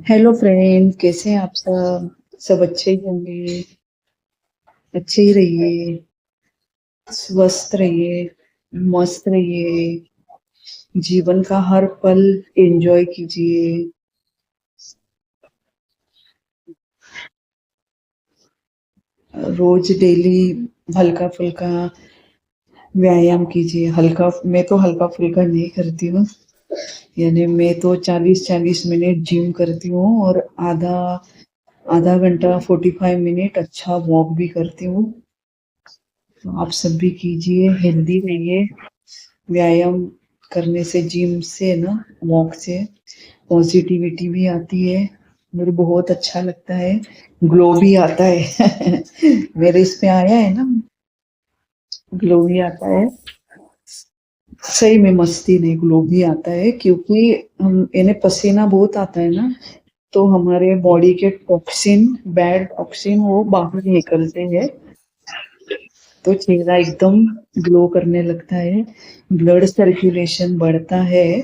Hello friend, कैसे हैं आप सब? सब अच्छे ही होंगे। अच्छे ही रहिए, स्वस्थ रहिए, मस्त रहिए। जीवन का हर पल एंजॉय कीजिए। रोज डेली हल्का फुल्का व्यायाम कीजिए। हल्का, मैं तो हल्का फुल्का नहीं करती हूँ। यानी मैं तो 40-40 मिनट जिम करती हूँ और आधा आधा घंटा 45 मिनट अच्छा वॉक भी करती हूँ। तो आप सब भी कीजिए, हेल्दी रहिए। व्यायाम करने से, जिम से ना, वॉक से पॉजिटिविटी भी आती है। मुझे बहुत अच्छा लगता है। ग्लो भी आता है। मेरे इस पे आया है ना, ग्लो भी आता है। सही में मस्ती नहीं, ग्लो भी आता है क्योंकि हम इन्हें पसीना बहुत आता है ना, तो हमारे बॉडी के टॉक्सिन, बैड टॉक्सिन वो बाहर निकलते हैं। तो चेहरा एकदम ग्लो करने लगता है, ब्लड सर्कुलेशन बढ़ता है।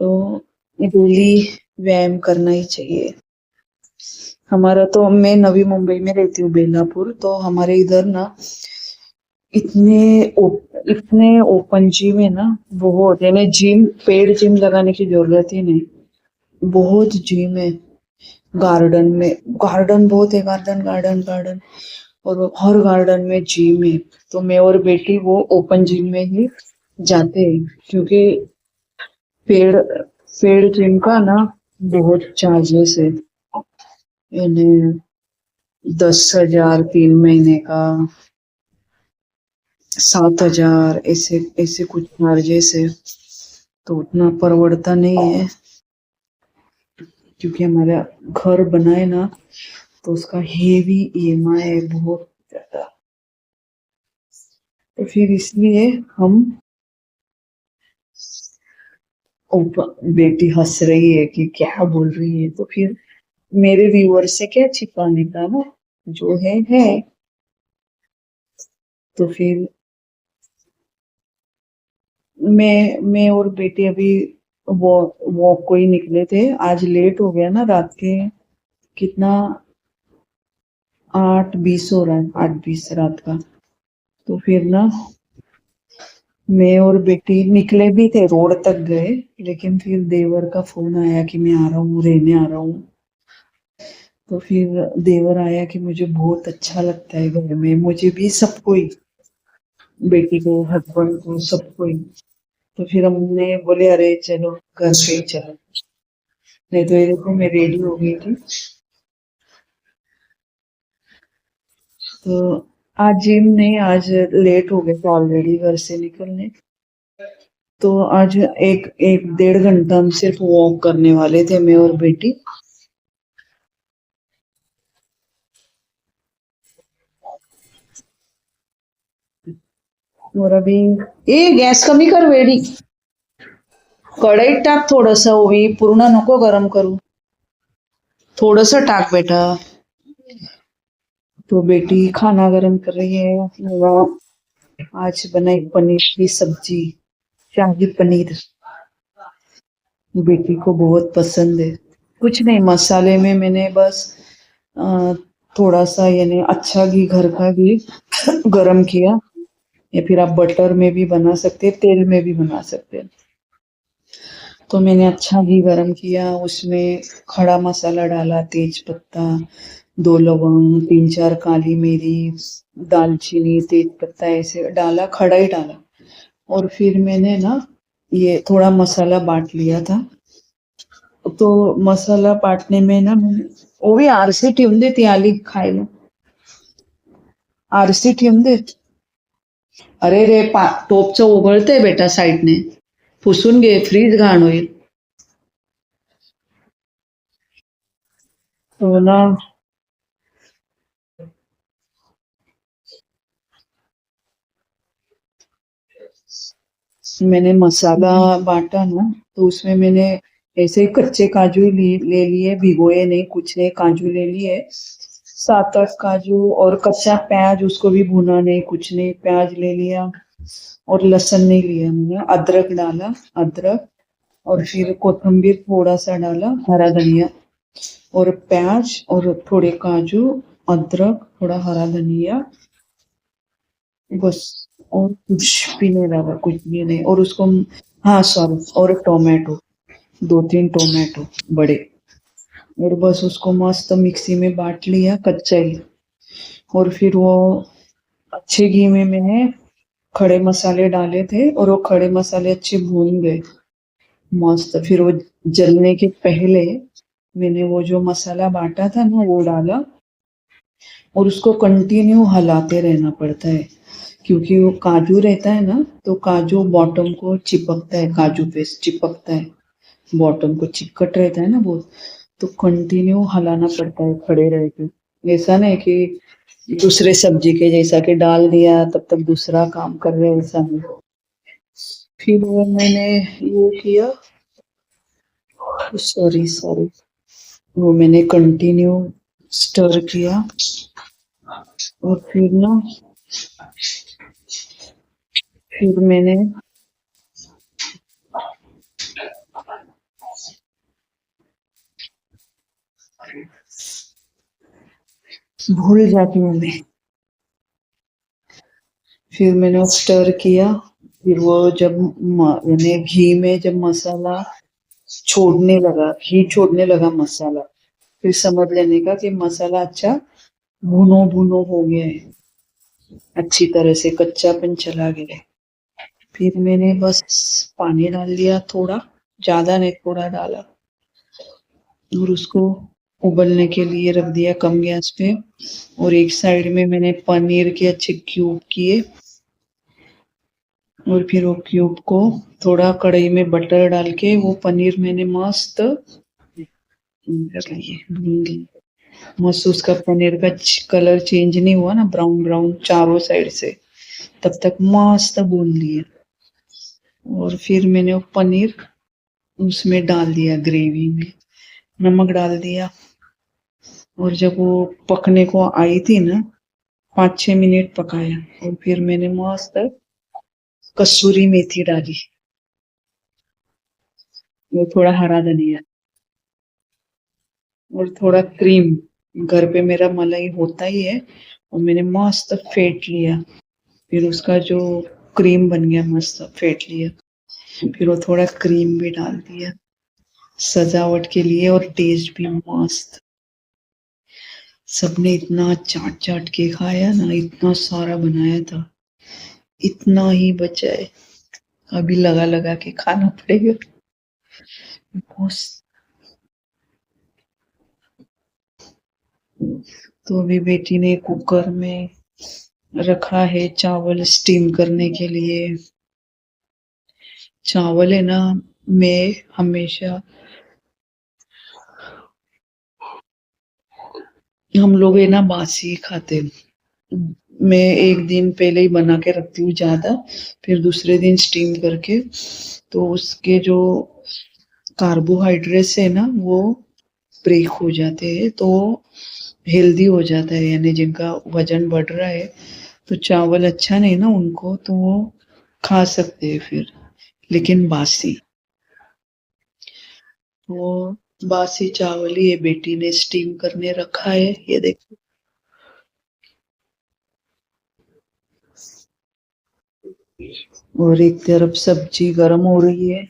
तो डेली व्यायाम करना ही चाहिए। हमारा तो, मैं नवी मुंबई में रहती हूँ, बेलापुर, तो हमारे इधर ना इतने इतने ओपन जिम है ना। बहुत, यानी जिम, पेड जिम लगाने की जरूरत ही नहीं। बहुत जिम है। गार्डन में, गार्डन बहुत है, गार्डन गार्डन गार्डन। और हर गार्डन में जिम है। तो मैं और बेटी वो ओपन जिम में ही जाते हैं क्योंकि पेड़ पेड़ जिम का ना बहुत चार्जेस है। यानी 10,000 3 महीने का, 7,000, ऐसे ऐसे कुछ चार्जेस है। तो उतना परवड़ता नहीं है क्योंकि हमारा घर बना है ना, तो उसका हेवी ईएमआई है बहुत ज्यादा। तो फिर इसलिए हम बेटी हंस रही है कि क्या बोल रही है, तो फिर मेरे व्यूअर से क्या छिपाने का ना, जो है। तो फिर मैं और बेटी अभी वॉक को ही निकले थे। आज लेट हो गया ना, रात के कितना, 8:20 हो रहा है, 8:20 रात का। तो फिर ना मैं और बेटी निकले भी थे, रोड तक गए। लेकिन फिर देवर का फोन आया कि मैं आ रहा हूँ, रहने आ रहा हूँ। तो फिर देवर आया कि मुझे बहुत अच्छा लगता है घर में, मुझे भी, सबको ही, बेटी को, हस्बैंड को, सबको ही। तो फिर हमने बोले अरे चलो घर पे ही चलो। नहीं तो ये देखो, मैं रेडी हो गई थी। तो आज जिम नहीं, आज लेट हो गए थे ऑलरेडी घर से निकलने। तो आज एक एक 1.5 घंटा हम सिर्फ वॉक करने वाले थे, मैं और बेटी। और अभी, ए गॅस कमी कर वेडी, कढईत टाक थोडस, ओवी पूर्ण नको गरम करू, थोडस टाक बेटा। तो बेटी खाना गरम कर रही है। आज बनाई पनीर की सब्जी, शाही पनीर। बेटी को बहुत पसंद है। कुछ नहीं, मसाले में मैंने बस अ, थोड़ा सा, यानी अच्छा घी, घर का घी गरम किया। या फिर आप बटर में भी बना सकते हैं, तेल में भी बना सकते हैं। तो मैंने अच्छा घी गरम किया, उसमें खड़ा मसाला डाला, तेज पत्ता, 2 लौंग, 3-4 काली मिरी, दालचीनी, तेज पत्ता, ऐसे डाला, खड़ा ही डाला। और फिर मैंने ना ये थोड़ा मसाला बांट लिया था। तो मसाला बाटणे में ना मैंने, ओवी आरसे ठेवून दे, ती आली खायला, आरसे ठेवून दे. अरे रे, टोपचं उघळतंय बेटा साईडने, पुसून घे, फ्रीज घाण होईल. तो ना मैंने मसाला बांटा ना, तो उसमें मैंने ऐसे ही कच्चे काजू ले लिए, भिगोए नहीं, कुछ नहीं, काजू ले लिए, 7-8 काजू, और कच्चा प्याज, उसको भी भुना नहीं, कुछ नहीं, प्याज ले लिया। और लहसुन नहीं लिया, हमने अदरक डाला, अदरक, और फिर कोथिंबीर थोड़ा सा डाला, हरा धनिया और प्याज और थोड़े काजू, अदरक, थोड़ा हरा धनिया, बस। और कुछ भी नहीं डाला, कुछ भी नहीं। और उसको, हाँ सॉरी, और टोमेटो, 2-3 टोमेटो बड़े। और बस उसको मस्त मिक्सी में बांट लिया कच्चा ही। और फिर वो अच्छे घी में मैंने खड़े मसाले डाले थे और वो खड़े मसाले अच्छे भून गए मस्त। फिर वो जलने के पहले मैंने वो जो मसाला बांटा था ना वो डाला। और उसको कंटिन्यू हिलाते रहना पड़ता है, क्योंकि वो काजू रहता है ना, तो काजू बॉटम को चिपकता है, काजू पेस्ट चिपकता है बॉटम को, चिपकट रहता है ना बहुत। तो कंटिन्यू हिलाना पड़ता है खड़े रह के। ऐसा नहीं कि दूसरे सब्जी के जैसा कि डाल दिया तब तक दूसरा काम कर रहे हैं, ऐसा नहीं। फिर वो मैंने ये किया, सॉरी सॉरी, वो मैंने कंटिन्यू स्टर किया। और फिर ना, फिर मैंने भूल जाती हूँ मैं। फिर मैंने स्टर किया। फिर वो जब मैंने घी में जब मसाला छोड़ने लगा, घी छोड़ने लगा मसाला, फिर समझ लेने का कि मसाला अच्छा भुनो भुनो हो गया है, अच्छी तरह से कच्चापन चला गया है। फिर मैंने बस पानी डाल दिया थोड़ा, ज्यादा नहीं, थोड़ा डाला। और उसको उबलने के लिए रख दिया कम गैस पे। और एक साइड में मैंने पनीर के अच्छे क्यूब किए। और फिर वो क्यूब को थोड़ा कढ़ाई में बटर डाल के वो पनीर मैंने मस्त मस्त उसका पनीर का कलर चेंज नहीं हुआ ना, ब्राउन ब्राउन चारों साइड से, तब तक मस्त भून लिए। और फिर मैंने वो पनीर उसमें डाल दिया, ग्रेवी में नमक डाल दिया। और जब वो पकने को आई थी ना, 5-6 मिनट पकाया। और फिर मैंने मस्त कसूरी मेथी डाली, वो थोड़ा हरा धनिया और थोड़ा क्रीम, घर पे मेरा मलाई होता ही है, और मैंने मस्त फेंट लिया। फिर उसका जो क्रीम बन गया मस्त फेंट लिया। फिर वो थोड़ा क्रीम भी डाल दिया सजावट के लिए, और टेस्ट भी मस्त। सबने इतना चाट चाट के खाया ना, इतना सारा बनाया था, इतना ही बचा है, अभी लगा लगा के खाना पड़ेगा। मस्त। तो अभी बेटी ने कुकर में रखा है चावल स्टीम करने के लिए। चावल है ना, मैं हमेशा, हम लोग है ना बासी खाते हैं। मैं एक दिन पहले ही बना के रखती हूँ ज्यादा, फिर दूसरे दिन स्टीम करके, तो उसके जो कार्बोहाइड्रेट्स है ना वो ब्रेक हो जाते हैं, तो हेल्दी हो जाता है, यानी जिनका वजन बढ़ रहा है तो चावल अच्छा नहीं ना उनको, तो वो खा सकते हैं फिर, लेकिन बासी। वो बासी चावल ही ये बेटी ने स्टीम करने रखा है, ये देखो। और एक तरफ सब्जी गर्म हो रही है।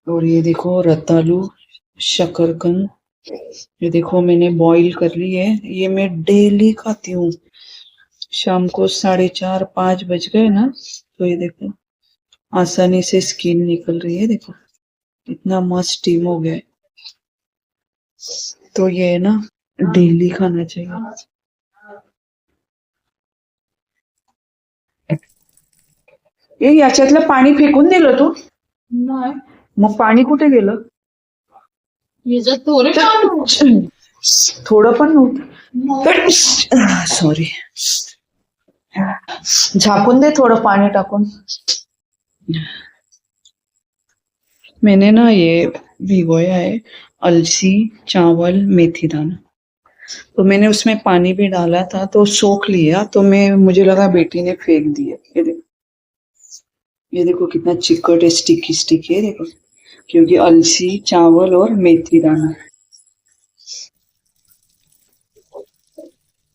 और ये देखो रतालू शकरकंद, ये देखो मैंने बॉईल कर ली है। ये मैं डेली खाती हूँ, शाम को 4:30-5 बज गए ना, तो ये देखो आसानी से स्किन निकल रही है, देखो इतना मस्त स्टीम हो गया है। तो ये है ना, डेली खाना चाहिए। ए याच्यातलं पाणी फेकून दिलं तू? नाही. मग पाणी कुठे गेलं? याच्यात थोडं पण नव्हतं, सॉरी। झाकून दे थोडं पाणी टाकून। मैंने ना ये भिगोया है अलसी, चावल, मेथी दाना, तो मैंने उसमें पानी भी डाला था तो सोख लिया, तो मैं मुझे लगा बेटी ने फेंक दिया, ये देखो। ये देखो कितना चिकट है, स्टिकी स्टिकी है देखो, क्योंकि अलसी, चावल और मेथी दाना।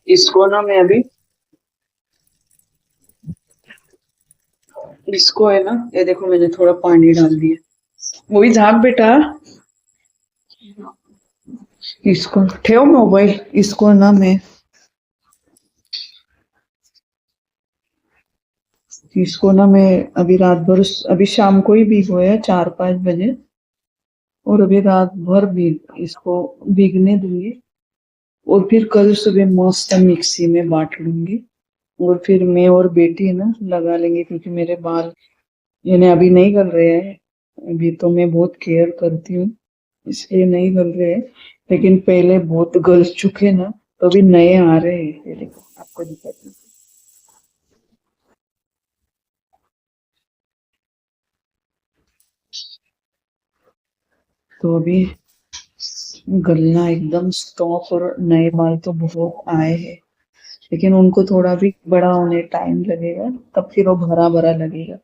इसको ना मैं अभी, इसको है ना, ये देखो मैंने थोड़ा पानी डाल दिया। वही झाग बेटा, इसको ठेव मोबाइल, इसको ना मैं, इसको ना मैं अभी रात भर, अभी शाम को ही भिगोया 4-5 बजे, और अभी रात भर भीग, इसको भीगने दूंगी, और फिर कल सुबह मस्त मिक्सी में बांट लूंगी, और फिर मैं और बेटी है ना लगा लेंगे, क्योंकि मेरे बाल यानी अभी नहीं गल रहे हैं। अभी तो मैं बहुत केयर करती हूँ, इसलिए नहीं गल रहे हैं, लेकिन पहले बहुत गल चुके ना, तो अभी नए आ रहे हैं, ये देखो आपको दिखाती हूँ। तो अभी गलना एकदम स्टॉप, और नए बाल तो बहुत आए हैं, लेकिन उनको थोड़ा भी बड़ा होने टाइम लगेगा, तब फिर वो भरा भरा लगेगा।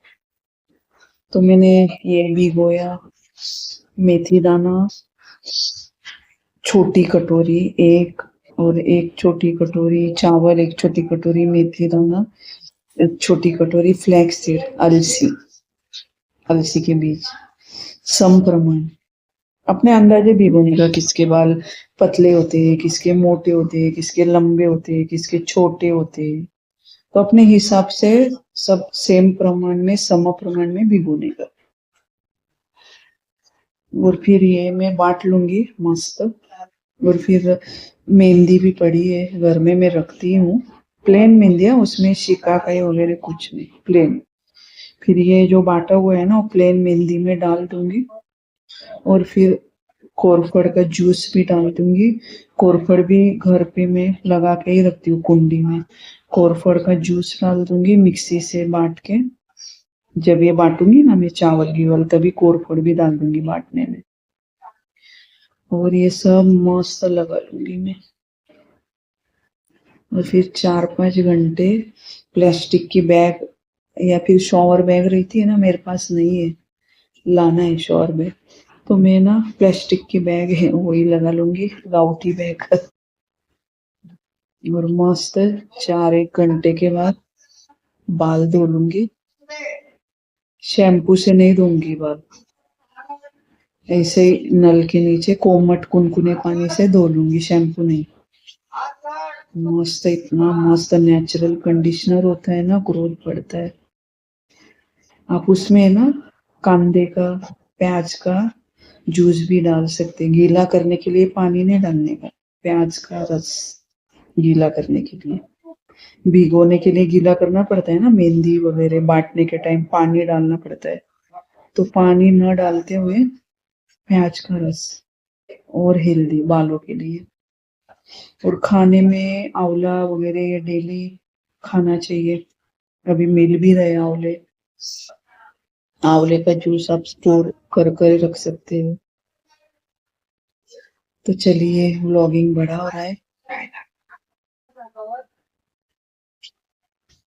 तो मैंने ये भिगोया मेथी दाना, छोटी कटोरी एक, और एक छोटी कटोरी चावल, एक छोटी कटोरी मेथी दाना, एक छोटी कटोरी फ्लैक्स सीड, अलसी, अलसी के बीज, सम प्रमाण। अपने अंदाजे भिगोने का, किसके बाल पतले होते हैं, किसके मोटे होते हैं, किसके लंबे होते हैं, किसके छोटे होते हैं, तो अपने हिसाब से सब सेम प्रमाण में, सम प्रमाण में भिगोने का। और फिर ये मैं बांट लूंगी मस्त। और फिर मेहंदी भी पड़ी है घर में, मैं रखती हूँ, प्लेन मेहंदी है, उसमें शिकाकाई वगैरह कुछ नहीं, प्लेन। फिर ये जो बांटा हुआ है ना, वो प्लेन मेहंदी में डाल दूंगी, और फिर कोरफड़ का जूस भी डाल दूंगी। कोरफड़ भी घर पे मैं लगा के ही रखती हूँ कुंडी में। कोरफड़ का जूस डाल दूंगी मिक्सी से बांट के, जब ये बांटूंगी ना मैं चावल की वाल, तभी कोरफड़ भी डाल दूंगी बांटने में, और ये सब मस्त लगा लूंगी मैं। और फिर 4-5 घंटे प्लास्टिक की बैग, या फिर शॉवर बैग रहती है ना, मेरे पास नहीं है, लाना है शॉवर बैग, तो मैं ना प्लास्टिक की बैग है वही लगा लूंगी, राउटी बैग। और मस्त 4-1 घंटे के बाद बाल धो लूंगी, शैम्पू से नहीं धोऊंगी बाल, ऐसे ही नल के नीचे कोमट कुनकुने पानी से धो लूंगी, शैम्पू नहीं। मस्त, इतना मस्त नेचुरल कंडीशनर होता है ना, ग्रोथ बढ़ता है। आप उसमें ना कांदे का, प्याज का जूस भी डाल सकते हैं, गीला करने के लिए पानी नहीं डालने का, प्याज का रस गीला करने के लिए। भिगोने के लिए गीला करना पड़ता है ना, मेहंदी वगैरह बांटने के टाइम पानी डालना पड़ता है, तो पानी न डालते हुए प्याज का रस, और हेल्दी बालों के लिए। और खाने में आंवला वगैरह ये डेली खाना चाहिए, अभी मिल भी रहे आंवले, आंवले का जूस आप स्टोर कर कर रख सकते हो। तो चलिए, व्लॉगिंग बड़ा हो रहा है,